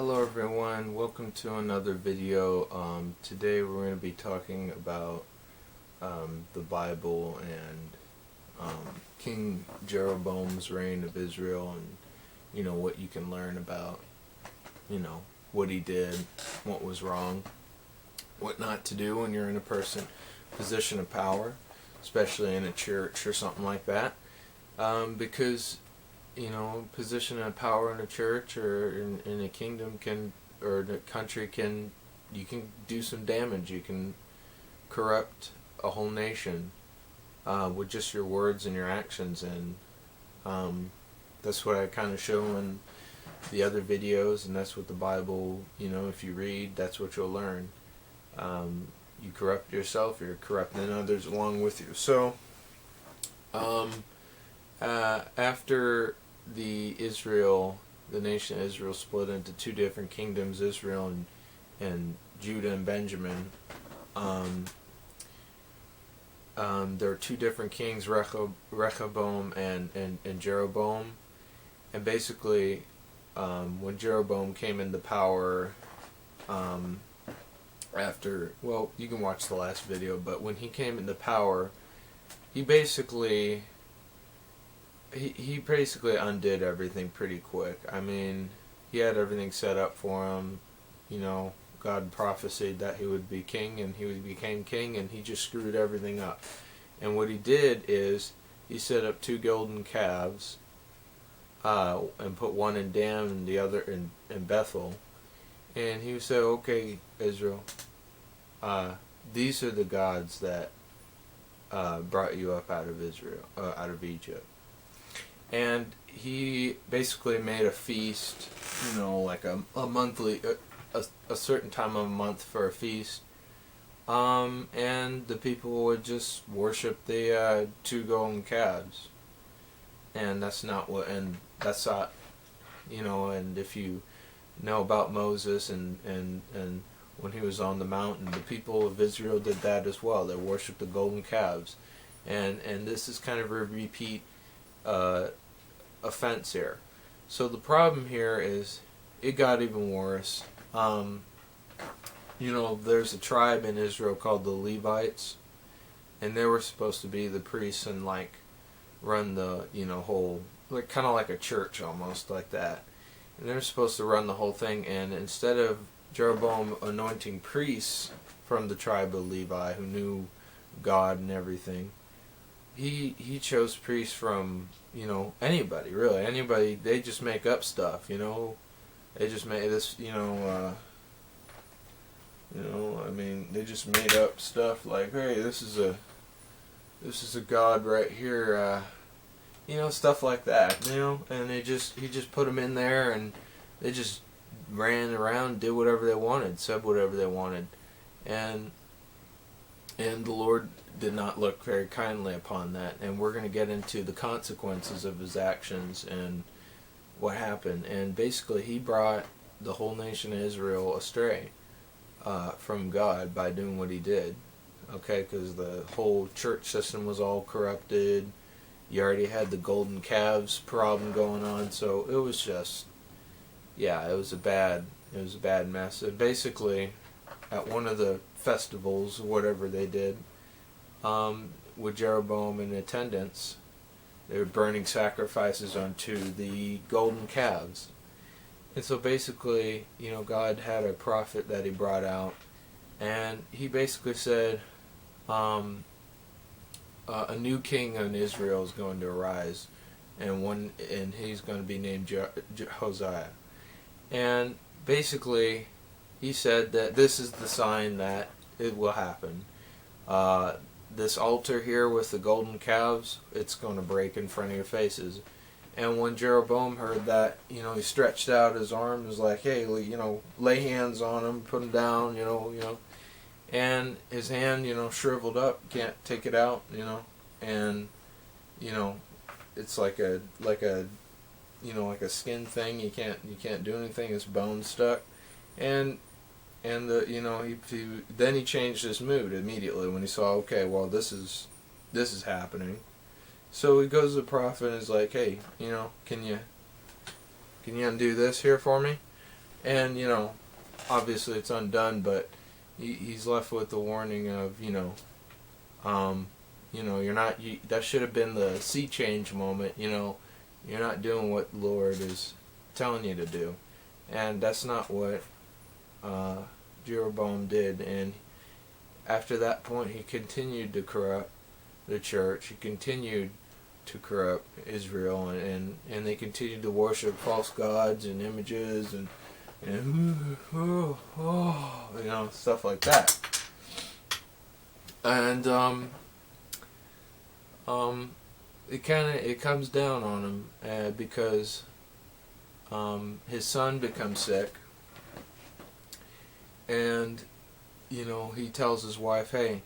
Hello everyone, welcome to another video. Today we're going to be talking about the Bible and King Jeroboam's reign of Israel, and what you can learn about what he did, what was wrong, what not to do when you're in a position of power, especially in a church or something like that, because position of power in a church or in a kingdom or in a country you can do some damage. You can corrupt a whole nation with just your words and your actions, and that's what I kind of show in the other videos, and that's what the Bible, if you read, that's what you'll learn. You corrupt yourself, you're corrupting others along with you. So after the nation of Israel split into two different kingdoms, Israel and Judah and Benjamin, there were two different kings, Rehoboam and Jeroboam. And basically, when Jeroboam came into power, you can watch the last video, but when he came into power, he basically undid everything pretty quick. I mean, he had everything set up for him. God prophesied that he would be king, and he became king, and he just screwed everything up. And what he did is he set up two golden calves, and put one in Dan and the other in Bethel. And he would say, "Okay, Israel, these are the gods that brought you up out of Egypt." And he basically made a feast, like a monthly, a certain time of a month for a feast. And the people would just worship the two golden calves. And that's not, and if you know about Moses and when he was on the mountain, the people of Israel did that as well. They worshiped the golden calves. And this is kind of a repeat offense here. So the problem here is it got even worse. There's a tribe in Israel called the Levites, and they were supposed to be the priests and run the whole, kind of like a church almost, like that. And they're supposed to run the whole thing. And instead of Jeroboam anointing priests from the tribe of Levi who knew God and everything, he chose priests from anybody, really, anybody. They just make up stuff, they just made this, they just made up stuff like, hey, this is a god right here, stuff like that, and he just put them in there, and they just ran around, did whatever they wanted, said whatever they wanted, and the Lord did not look very kindly upon that. And we're going to get into the consequences of his actions and what happened. And basically, he brought the whole nation of Israel astray from God by doing what he did. Okay, because the whole church system was all corrupted. You already had the golden calves problem going on. So it was just, it was a bad mess. And basically, at one of the festivals, whatever they did, with Jeroboam in attendance, they were burning sacrifices onto the golden calves. And so basically, God had a prophet that he brought out, and he basically said, a new king in Israel is going to arise, and he's going to be named Hosea. And basically, he said that this is the sign that it will happen. This altar here with the golden calves, it's going to break in front of your faces. And when Jeroboam heard that, he stretched out his arm and was like, hey, lay hands on him, put him down, and his hand, shriveled up, can't take it out, and, it's like a skin thing, you can't do anything, his bone's stuck, and then he changed his mood immediately when he saw, okay, well, this is happening. So he goes to the prophet and is like, hey, can you undo this here for me? And, obviously it's undone, but he's left with the warning of, you're not, that should have been the sea change moment, you're not doing what the Lord is telling you to do. And that's not what Jeroboam did. And after that point, he continued to corrupt the church. He continued to corrupt Israel, and they continued to worship false gods and images and stuff like that. And it comes down on him because his son becomes sick, and he tells his wife, hey,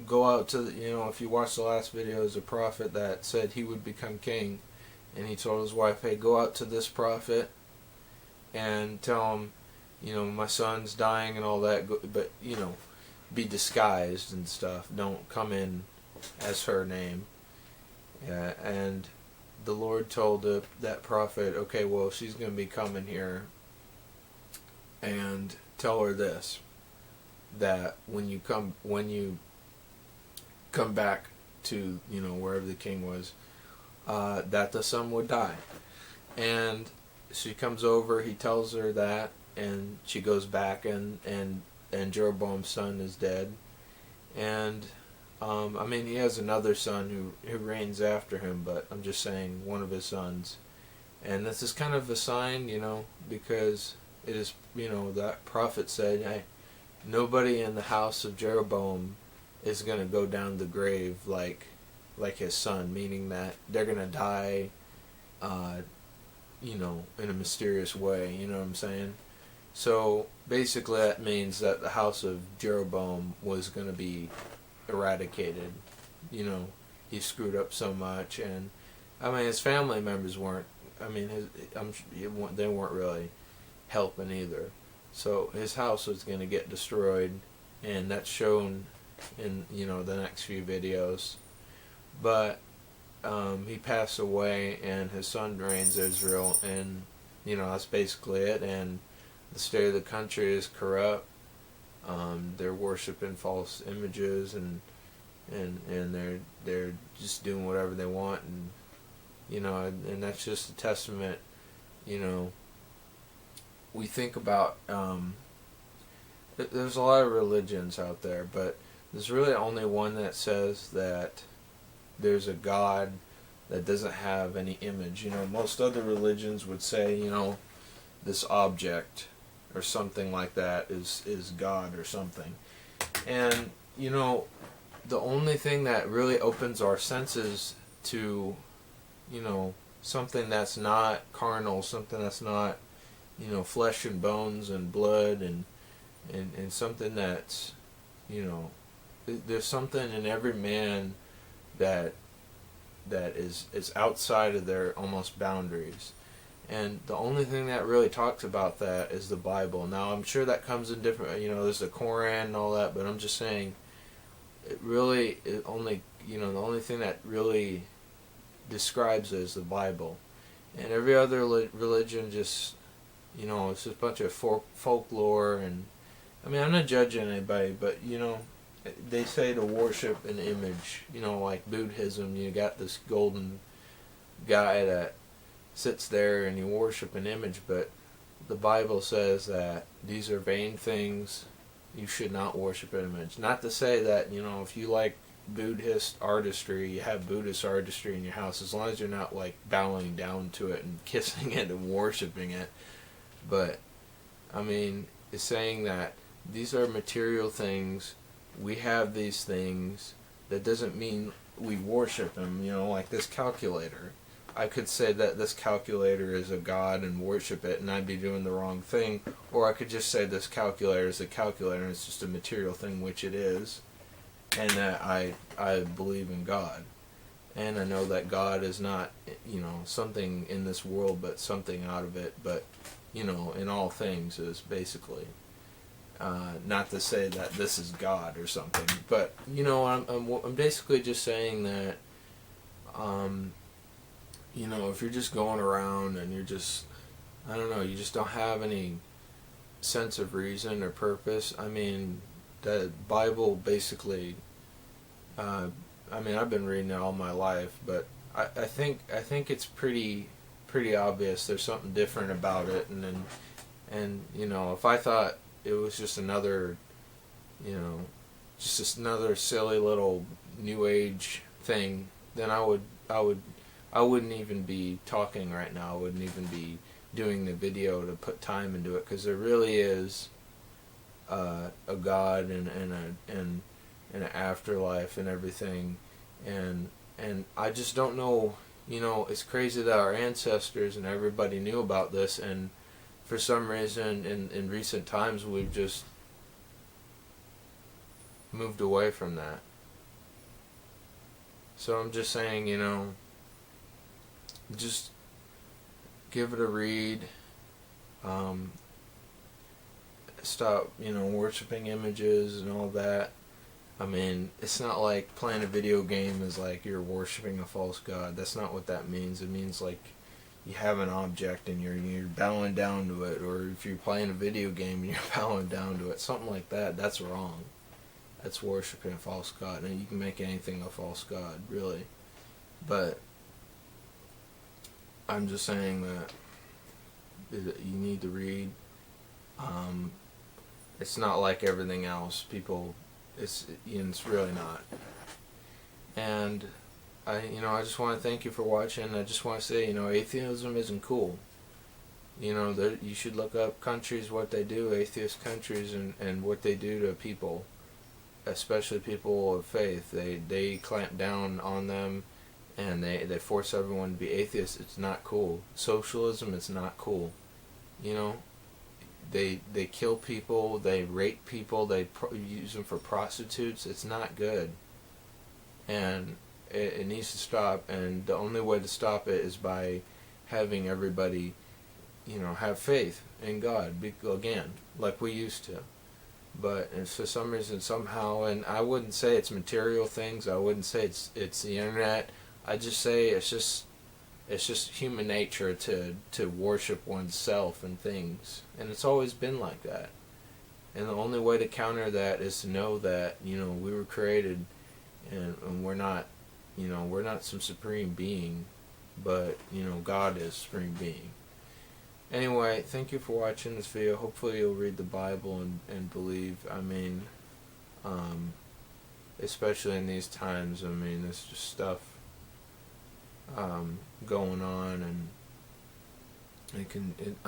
go out to if you watch the last video, there's a prophet that said he would become king, and he told his wife, hey, go out to this prophet and tell him, my son's dying and all that, but be disguised and stuff, don't come in as her name. And the Lord told that prophet, okay, well, she's going to be coming here, and tell her this, that when you come back to wherever the king was, that the son would die. And she comes over, he tells her that, and she goes back, and Jeroboam's son is dead. And he has another son who reigns after him, but I'm just saying one of his sons. And this is kind of a sign, because it is, that prophet said, hey, nobody in the house of Jeroboam is going to go down the grave like his son, meaning that they're going to die, in a mysterious way, you know what I'm saying? So basically that means that the house of Jeroboam was going to be eradicated. He screwed up so much, and his family members weren't, they weren't really helping either. So his house was going to get destroyed, and that's shown in the next few videos. But he passed away, and his son reigns Israel, and that's basically it. And the state of the country is corrupt. They're worshiping false images, and they're just doing whatever they want, and that's just a testament. We think about there's a lot of religions out there, but there's really only one that says that there's a God that doesn't have any image. Most other religions would say, this object or something like that is God or something. And, the only thing that really opens our senses to, something that's not carnal, something that's not, flesh and bones and blood, and something that's, there's something in every man that is outside of their almost boundaries. And the only thing that really talks about that is the Bible. Now, I'm sure that comes in different, there's the Koran and all that, but I'm just saying, the only thing that really describes it is the Bible. And every other religion just, it's just a bunch of folklore, and, I'm not judging anybody, but, they say to worship an image, like Buddhism, you got this golden guy that sits there and you worship an image, but the Bible says that these are vain things, you should not worship an image. Not to say that, if you like Buddhist artistry, you have Buddhist artistry in your house, as long as you're not like bowing down to it and kissing it and worshiping it. But, it's saying that these are material things, we have these things, that doesn't mean we worship them, like this calculator. I could say that this calculator is a god and worship it, and I'd be doing the wrong thing. Or I could just say this calculator is a calculator, and it's just a material thing, which it is, and that I believe in God. And I know that God is not, something in this world, but something out of it, but, in all things is basically. Not to say that this is God or something, but, I'm basically just saying that, if you're just going around and you're just, I don't know, you just don't have any sense of reason or purpose. I mean, the Bible basically, I mean, I've been reading it all my life, but I think it's pretty obvious there's something different about it. And you know, if I thought it was just another, you know, just another silly little New Age thing, then I wouldn't even be talking right now. I wouldn't even be doing the video to put time into it, because there really is a God and an afterlife and everything, and I just don't know. You know, it's crazy that our ancestors and everybody knew about this, and for some reason in recent times we've just moved away from that. So I'm just saying, you know, just give it a read. Stop, you know, worshiping images and all that. I mean, it's not like playing a video game is like you're worshiping a false god. That's not what that means. It means like you have an object and you're bowing down to it, or if you're playing a video game and you're bowing down to it, something like that. That's wrong. That's worshiping a false god, and you can make anything a false god, really. But I'm just saying that you need to read. It's not like everything else. People, it's really not. And I just want to thank you for watching. I just want to say, you know, atheism isn't cool. You know, you should look up countries, what they do, atheist countries, and what they do to people, especially people of faith. They clamp down on them, and they force everyone to be atheist. It's not cool. Socialism is not cool. You know, they kill people, they rape people, they use them for prostitutes. It's not good, and it needs to stop. And the only way to stop it is by having everybody, you know, have faith in God again, like we used to. But for some reason, somehow, and I wouldn't say it's material things. I wouldn't say it's the internet. I just say it's just human nature to worship oneself and things, and it's always been like that. And the only way to counter that is to know that, you know, we were created, and we're not, you know, we're not some supreme being, but, you know, God is supreme being. Anyway, thank you for watching this video. Hopefully you'll read the Bible and believe. I mean, especially in these times. I mean, there's just stuff going on, and I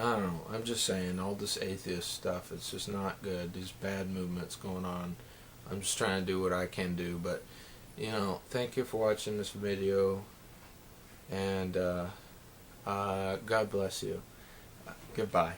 don't know. I'm just saying, all this atheist stuff, it's just not good. These bad movements going on. I'm just trying to do what I can do. But, you know, thank you for watching this video, and God bless you. Goodbye.